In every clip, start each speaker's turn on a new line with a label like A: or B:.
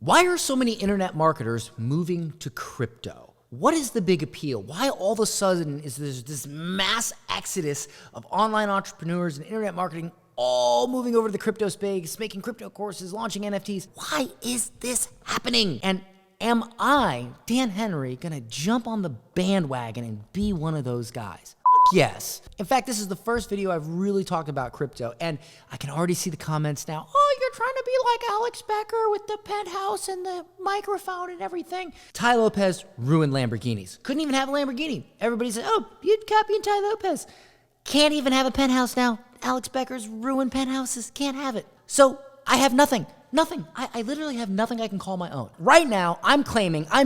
A: Why are so many internet marketers moving to crypto? What is the big appeal? Why all of a sudden is there this mass exodus of online entrepreneurs and internet marketing all moving over to the crypto space, making crypto courses, launching NFTs? Why is this happening? And am I, Dan Henry, gonna jump on the bandwagon and be one of those guys? Yes. In fact, this is the first video I've really talked about crypto, and I can already see the comments now. Oh, you're trying to be like Alex Becker with the penthouse and the microphone and everything. Tai Lopez ruined Lamborghinis. Couldn't even have a Lamborghini. Everybody said, oh, you'd copy Tai Lopez. Can't even have a penthouse now. Alex Becker's ruined penthouses. Can't have it. So I have nothing. Nothing. I literally have nothing I can call my own. Right now, I'm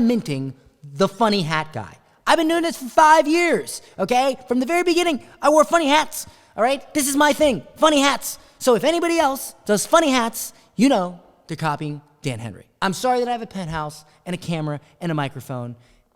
A: minting the funny hat guy. I've been doing this for 5 years, okay? From the very beginning, I wore funny hats, all right? This is my thing, funny hats. So if anybody else does funny hats, you know they're copying Dan Henry. I'm sorry that I have a penthouse and a camera and a microphone,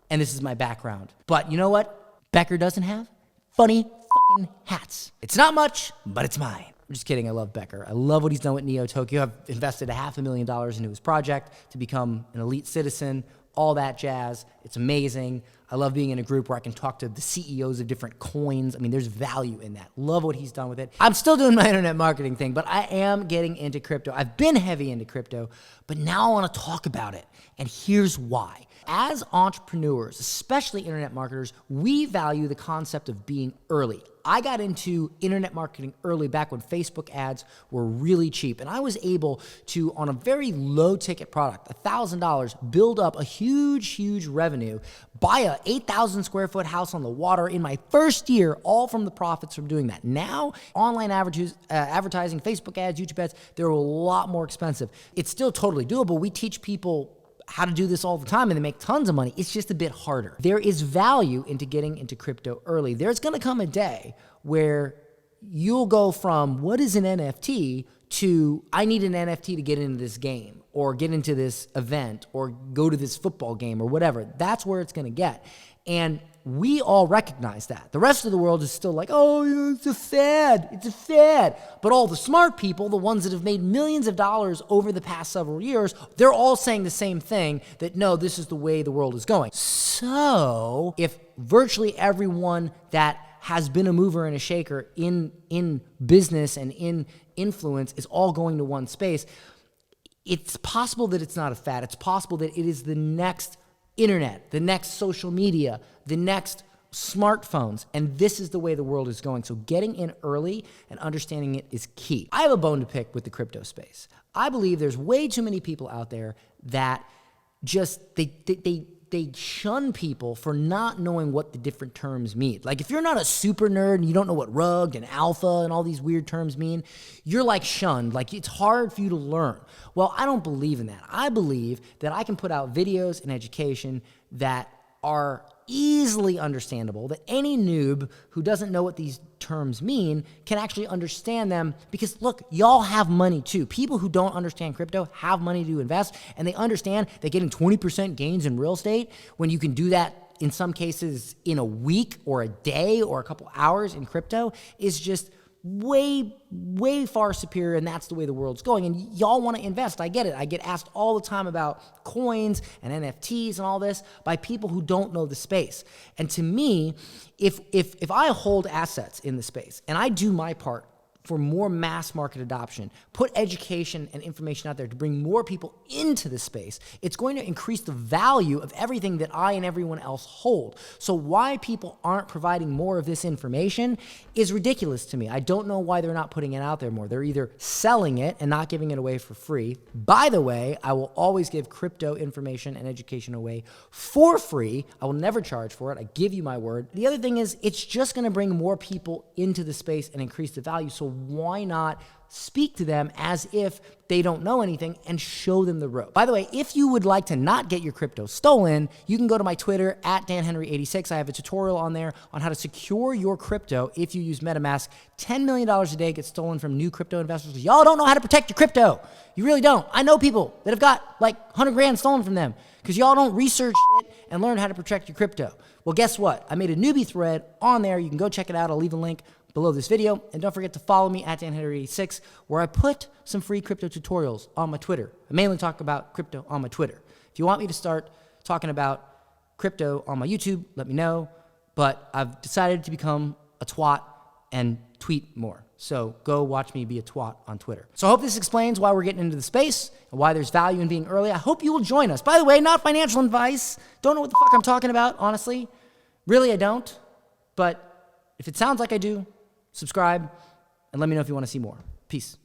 A: and this is my background. But you know what Becker doesn't have? Funny fucking hats. It's not much, but it's mine. I'm just kidding, I love Becker. I love what he's done with Neo Tokyo. I've invested $500,000 into his project to become an elite citizen, all that jazz. It's amazing. I love being in a group where I can talk to the CEOs of different coins. I mean, there's value in that. Love what he's done with it. I'm still doing my internet marketing thing, but I am getting into crypto. I've been heavy into crypto, but now I want to talk about it. And here's why. As entrepreneurs, especially internet marketers, we value the concept of being early. I got into internet marketing early back when Facebook ads were really cheap. And I was able to, on a very low ticket product, $1,000, build up a huge revenue, buy a 8,000 square foot house on the water in my first year, all from the profits from doing that. Now, online advertising, Facebook ads, YouTube ads, they're a lot more expensive. It's still totally doable. We teach people how to do this all the time and they make tons of money. It's just a bit harder. There is value into getting into crypto early. There's gonna come a day where you'll go from what is an NFT to I need an NFT to get into this game or get into this event or go to this football game or whatever. That's where it's gonna get. And we all recognize that. The rest of the world is still like, oh, it's a fad. It's a fad. But all the smart people, the ones that have made millions of dollars over the past several years, they're all saying the same thing, that no, this is the way the world is going. So if virtually everyone that has been a mover and a shaker in business and in influence is all going to one space, it's possible that it's not a fad. It's possible that it is the next internet, the next social media, the next smartphones, and this is the way the world is going. So getting in early and understanding it is key. I have a bone to pick with the crypto space. I believe there's way too many people out there that just, they shun people for not knowing what the different terms mean. Like if you're not a super nerd and you don't know what rugged and alpha and all these weird terms mean, you're like shunned, like it's hard for you to learn. Well, I don't believe in that. I believe that I can put out videos and education that are easily understandable, that any noob who doesn't know what these terms mean can actually understand them, because look, y'all have money too. People who don't understand crypto have money to invest, and they understand that getting 20% gains in real estate when you can do that in some cases in a week or a day or a couple hours in crypto is just way far superior, and that's the way the world's going. And y'all want to invest. I get it. I get asked all the time about coins and NFTs and all this by people who don't know the space. And to me, if I hold assets in the space and I do my part for more mass market adoption, put education and information out there to bring more people into the space, it's going to increase the value of everything that I and everyone else hold. So why people aren't providing more of this information is ridiculous to me. I don't know why they're not putting it out there more. They're either selling it and not giving it away for free. By the way, I will always give crypto information and education away for free. I will never charge for it. I give you my word. The other thing is, it's just gonna bring more people into the space and increase the value. So why not speak to them as if they don't know anything and show them the rope? By the way, if you would like to not get your crypto stolen, you can go to my Twitter at DanHenry86. I have a tutorial on there on how to secure your crypto if you use MetaMask. $10 million a day gets stolen from new crypto investors. Y'all don't know how to protect your crypto. You really don't. I know people that have got like 100 grand stolen from them because y'all don't research shit and learn how to protect your crypto. Well, guess what? I made a newbie thread on there. You can go check it out. I'll leave a link below this video. And don't forget to follow me at DanHenry86, where I put some free crypto tutorials on my Twitter. I mainly talk about crypto on my Twitter. If you want me to start talking about crypto on my YouTube, let me know. But I've decided to become a twat and tweet more. So go watch me be a twat on Twitter. So I hope this explains why we're getting into the space and why there's value in being early. I hope you will join us. By the way, not financial advice. Don't know what the fuck I'm talking about, honestly. Really, I don't. But if it sounds like I do, subscribe and let me know if you want to see more. Peace.